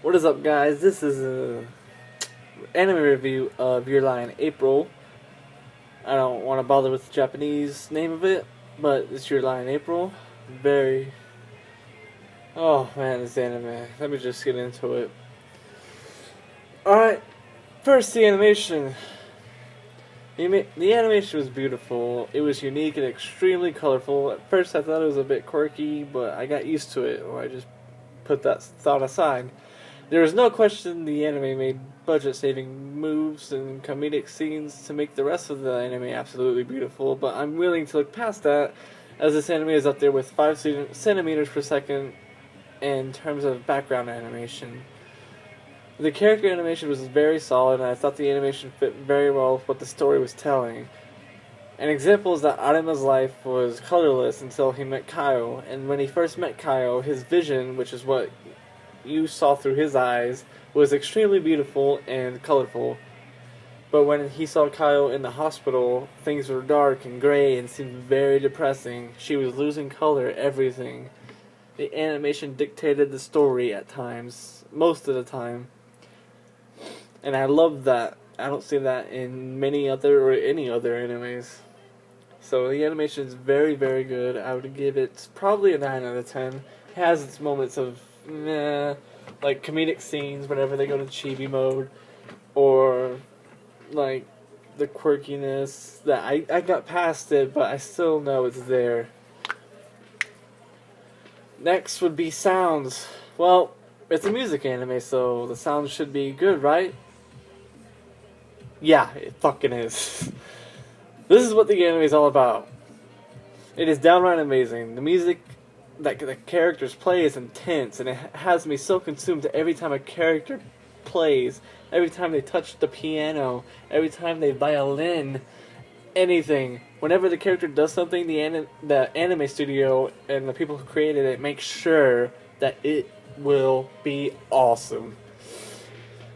What is up, guys? This is a anime review of Your Lie in April. I don't want to bother with the Japanese name of it, but it's Your Lie in April. Very. Oh man, this anime. Let me just get into it. Alright, first the animation. The animation was beautiful. It was unique and extremely colorful. At first, I thought it was a bit quirky, but I got used to it, or I just put that thought aside. There is no question the anime made budget-saving moves and comedic scenes to make the rest of the anime absolutely beautiful, but I'm willing to look past that, as this anime is up there with 5 centimeters per second in terms of background animation. The character animation was very solid, and I thought the animation fit very well with what the story was telling. An example is that Arima's life was colorless until he met Kaio, and when he first met Kaio, his vision, which is what you saw through his eyes, was extremely beautiful and colorful. But when he saw Kaio in the hospital, things were dark and gray and seemed very depressing. She was losing color, everything. The animation dictated the story at times, most of the time. And I love that. I don't see that in many other or any other animes. So the animation is very, very good. I would give it probably a 9 out of 10. It has its moments of like comedic scenes whenever they go to chibi mode, or like the quirkiness that I got past it, but I still know it's there. Next would be sounds. Well, it's a music anime, so the sounds should be good, right? Yeah, it fucking is. This is what the anime is all about. It is downright amazing. The music that the characters play is intense, and it has me so consumed every time a character plays, every time they touch the piano, every time they violin, anything. Whenever the character does something, the anime studio and the people who created it make sure that it will be awesome.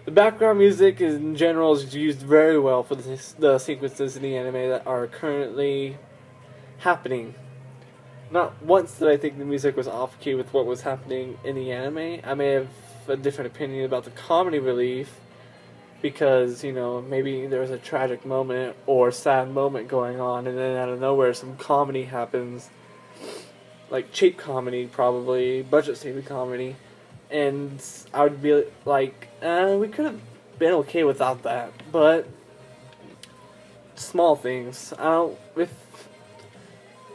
The background music in general is used very well for the sequences in the anime that are currently happening. Not once did I think the music was off key with what was happening in the anime. I may have a different opinion about the comedy relief, because, you know, maybe there was a tragic moment or sad moment going on, and then out of nowhere some comedy happens. Like cheap comedy, probably, budget-saving comedy. And I would be like, we could have been okay without that. But small things. If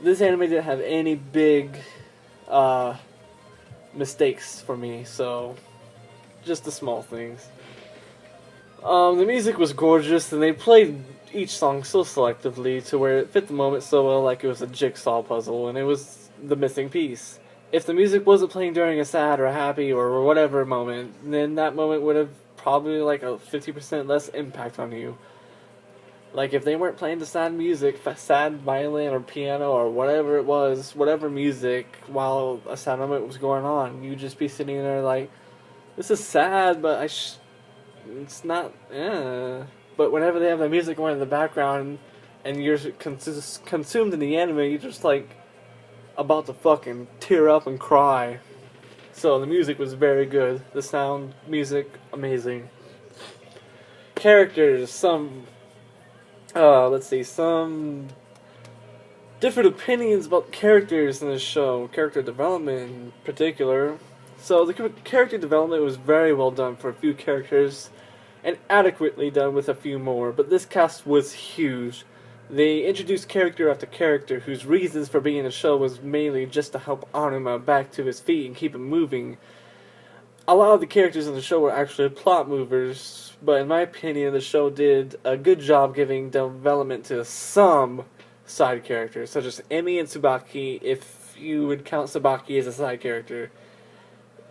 this anime didn't have any big mistakes for me, so just the small things. The music was gorgeous, and they played each song so selectively to where it fit the moment so well, like it was a jigsaw puzzle, and it was the missing piece. If the music wasn't playing during a sad or a happy or whatever moment, then that moment would have probably like a 50% less impact on you. Like if they weren't playing the sad music, sad violin or piano or whatever it was, whatever music, while a sad moment was going on, you'd just be sitting there like, this is sad, but it's not, But whenever they have the music going in the background and you're consumed in the anime, you're just like about to fucking tear up and cry. So the music was very good. The sound, music, amazing. Characters, some different opinions about characters in this show. Character development in particular. So the character development was very well done for a few characters, and adequately done with a few more, but this cast was huge. They introduced character after character whose reasons for being in the show was mainly just to help Anima back to his feet and keep him moving. A lot of the characters in the show were actually plot movers, but in my opinion the show did a good job giving development to some side characters, such as Emi and Tsubaki, if you would count Tsubaki as a side character.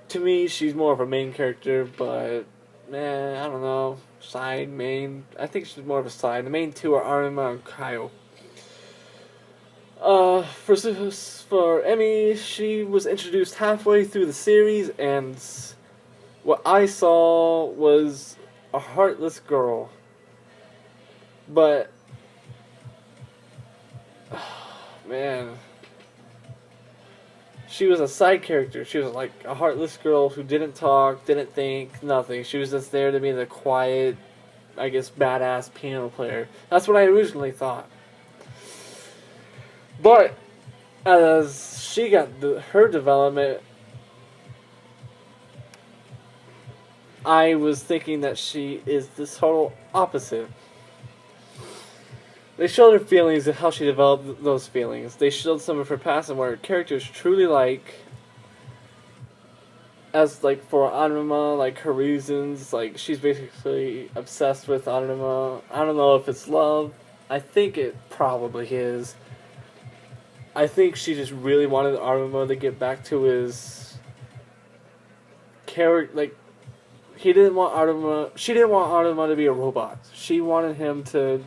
To me, she's more of a main character, but I don't know. Side, main. I think she's more of a side. The main two are Arima and Kaio. For Emi, she was introduced halfway through the series, and what I saw was a heartless girl. But, man, She was a side character. She was like a heartless girl who didn't talk, didn't think, nothing. She was just there to be the quiet, I guess, badass piano player. That's what I originally thought. But as she got her development, I was thinking that she is the total opposite. They showed her feelings and how she developed those feelings. They showed some of her past and what her character is truly like. As, like, for Anima, like, her reasons, like, she's basically obsessed with Anima. I don't know if it's love. I think it probably is. I think she just really wanted Anima to get back to his character, like, he didn't want Anima, she didn't want Anima to be a robot. She wanted him to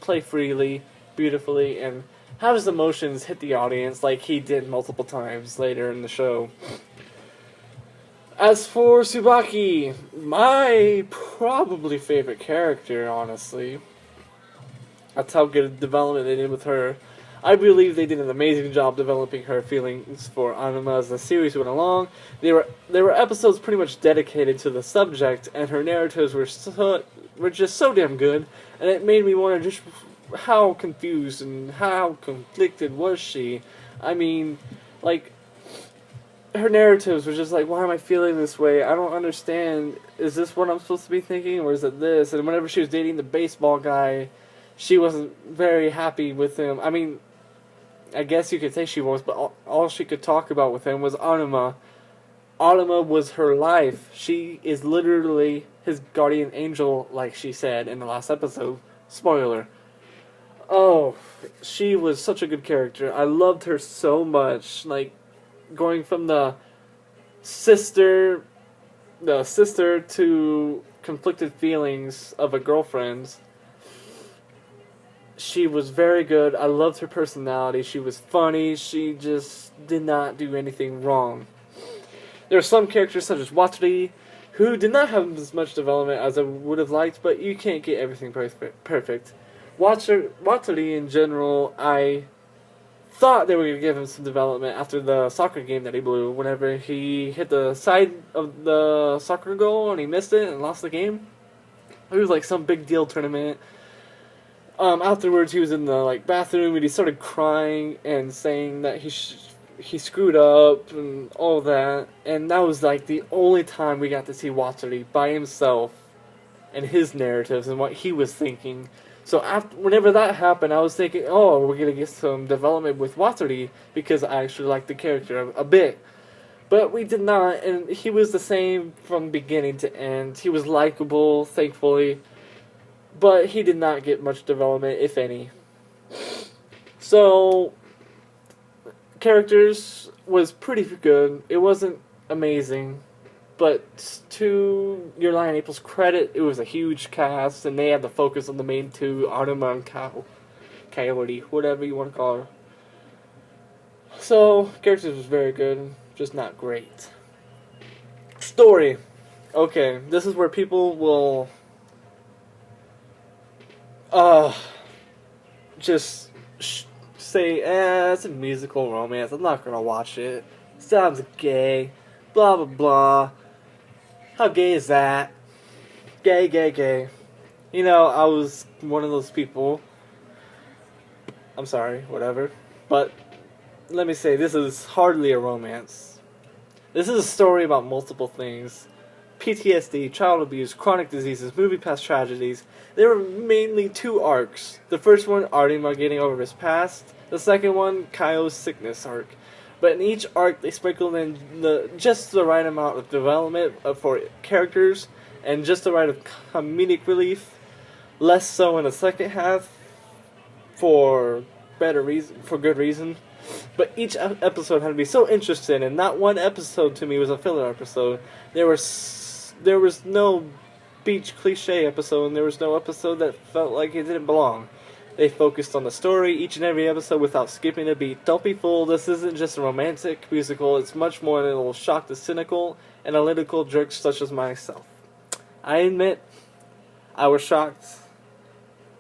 play freely, beautifully, and have his emotions hit the audience like he did multiple times later in the show. As for Tsubaki, my probably favorite character, honestly. That's how good a development they did with her. I believe they did an amazing job developing her feelings for Anima as the series went along. There were episodes pretty much dedicated to the subject, and her narratives were just so damn good, and it made me wonder just how confused and how conflicted was she. I mean, like, her narratives were just like, why am I feeling this way? I don't understand. Is this what I'm supposed to be thinking, or is it this? And whenever she was dating the baseball guy, she wasn't very happy with him. I mean, I guess you could say she was, but all she could talk about with him was Anima. Anima was her life. She is literally his guardian angel, like she said in the last episode. Spoiler. Oh, she was such a good character. I loved her so much. Like, going from the sister to conflicted feelings of a girlfriend. She was very good. I loved her personality. She was funny. She just did not do anything wrong. There are some characters such as Watori who did not have as much development as I would have liked, but you can't get everything perfect. Watori in general, I thought they were going to give him some development after the soccer game that he blew. Whenever he hit the side of the soccer goal and he missed it and lost the game. It was like some big deal tournament. Afterwards, he was in the bathroom and he started crying and saying that he screwed up and all that. And that was like the only time we got to see Watori by himself and his narratives and what he was thinking. So whenever that happened, I was thinking, oh, we're gonna get some development with Watori because I actually liked the character a bit. But we did not, and he was the same from beginning to end. He was likable, thankfully. But he did not get much development, if any. So, characters was pretty good. It wasn't amazing. But to Your Lie in April's credit, it was a huge cast, and they had the focus on the main two, Anima and Coyote, whatever you want to call her. So, characters was very good, just not great. Story. Okay, this is where people will just say, it's a musical romance, I'm not gonna watch it. Sounds gay. Blah, blah, blah. How gay is that? Gay, gay, gay. You know, I was one of those people. I'm sorry, whatever. But, let me say, this is hardly a romance. This is a story about multiple things. PTSD, child abuse, chronic diseases, movie past tragedies. There were mainly two arcs. The first one, Arima getting over his past. The second one, Kaio's sickness arc. But in each arc, they sprinkled in just the right amount of development for characters and just the right of comedic relief. Less so in the second half, for good reason. But each episode had to be so interesting, and not one episode to me was a filler episode. There was no beach cliche episode, and there was no episode that felt like it didn't belong. They focused on the story each and every episode without skipping a beat. Don't be fooled, this isn't just a romantic musical, it's much more than it will shock the cynical, analytical jerks such as myself. I admit, I was shocked.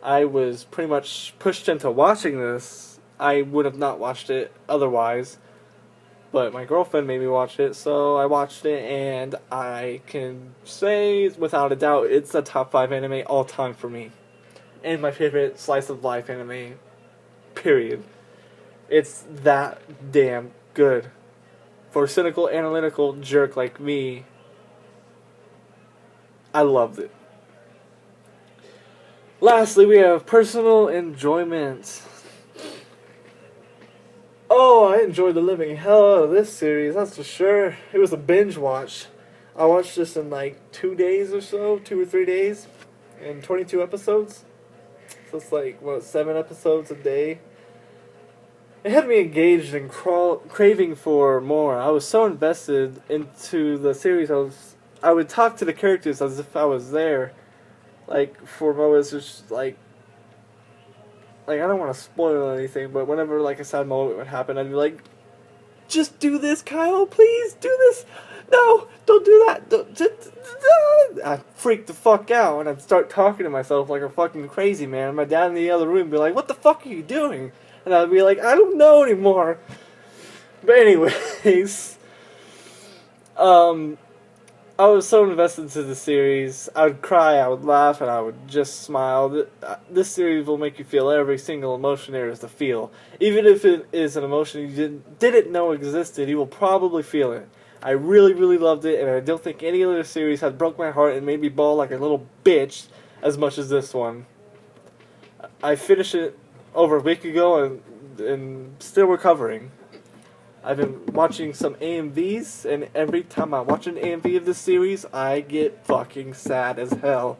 I was pretty much pushed into watching this. I would have not watched it otherwise. but my girlfriend made me watch it, so I watched it, and I can say without a doubt it's a top 5 anime all time for me. And my favorite slice of life anime, period. It's that damn good. For a cynical, analytical jerk like me, I loved it. Lastly, we have personal enjoyment. Oh, I enjoyed the living hell out of this series, that's for sure. It was a binge watch. I watched this in like 2 days or so, 2 or 3 days, and 22 episodes. So it's like, 7 episodes a day. It had me engaged and craving for more. I was so invested into the series, I would talk to the characters as if I was there. Like, for moments, just I don't want to spoil anything, but whenever like a sad moment would happen, I'd be like, "Just do this, Kyle, please do this. No, don't do that." I'd freak the fuck out, and I'd start talking to myself like a fucking crazy man. My dad in the other room would be like, "What the fuck are you doing?" And I'd be like, "I don't know anymore." But anyways, I was so invested into the series. I would cry, I would laugh, and I would just smile. This series will make you feel every single emotion there is to feel. Even if it is an emotion you didn't know existed, you will probably feel it. I really, really loved it, and I don't think any other series had broke my heart and made me bawl like a little bitch as much as this one. I finished it over a week ago and still recovering. I've been watching some AMVs, and every time I watch an AMV of this series, I get fucking sad as hell.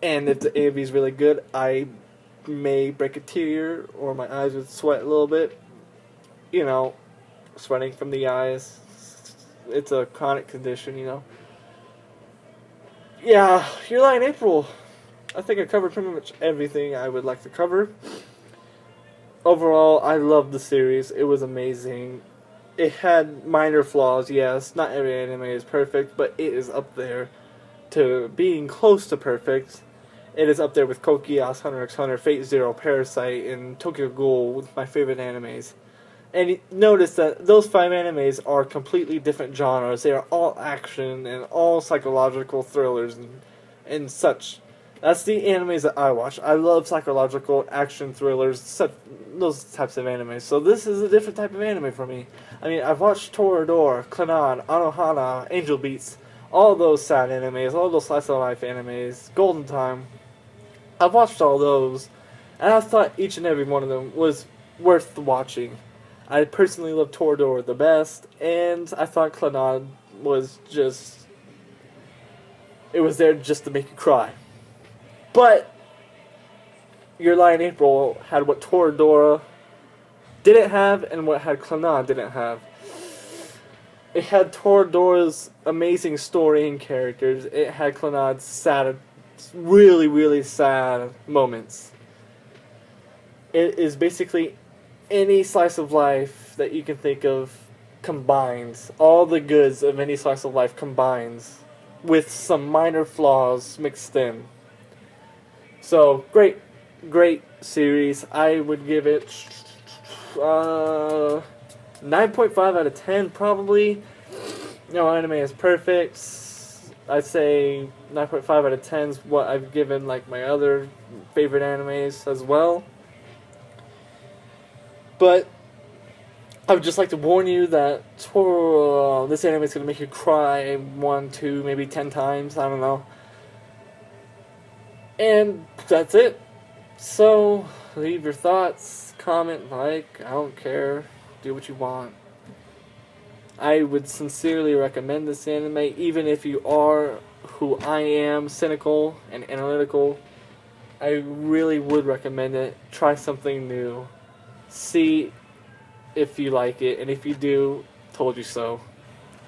And if the AMV is really good, I may break a tear, or my eyes would sweat a little bit. You know, sweating from the eyes. It's a chronic condition, you know. Yeah, Your Lie in April. I think I covered pretty much everything I would like to cover. Overall, I loved the series. It was amazing. It had minor flaws, yes. Not every anime is perfect, but it is up there to being close to perfect. It is up there with Code Geass, Hunter x Hunter, Fate Zero, Parasite, and Tokyo Ghoul with my favorite animes. And notice that those 5 animes are completely different genres. They are all action and all psychological thrillers and such. That's the animes that I watch. I love psychological action thrillers, those types of animes. So this is a different type of anime for me. I mean, I've watched Toradora, Clannad, Anohana, Angel Beats, all those sad animes, all those slice of life animes, Golden Time. I've watched all those, and I thought each and every one of them was worth watching. I personally love Toradora the best, and I thought Clannad was just... it was there just to make you cry. But Your Lie in April had what Toradora didn't have and what Clannad didn't have. It had Toradora's amazing story and characters. It had Clannad's sad, really, really sad moments. It is basically any slice of life that you can think of combines. All the goods of any slice of life combines with some minor flaws mixed in. So, great series. I would give it 9.5 out of 10, probably. No anime is perfect. I'd say 9.5 out of 10 is what I've given like my other favorite animes as well. But I would just like to warn you that this anime is going to make you cry 1, 2, maybe 10 times. I don't know. And that's it. So, leave your thoughts, comment, like, I don't care. Do what you want. I would sincerely recommend this anime, even if you are who I am, cynical and analytical. I really would recommend it. Try something new. See if you like it, and if you do, told you so.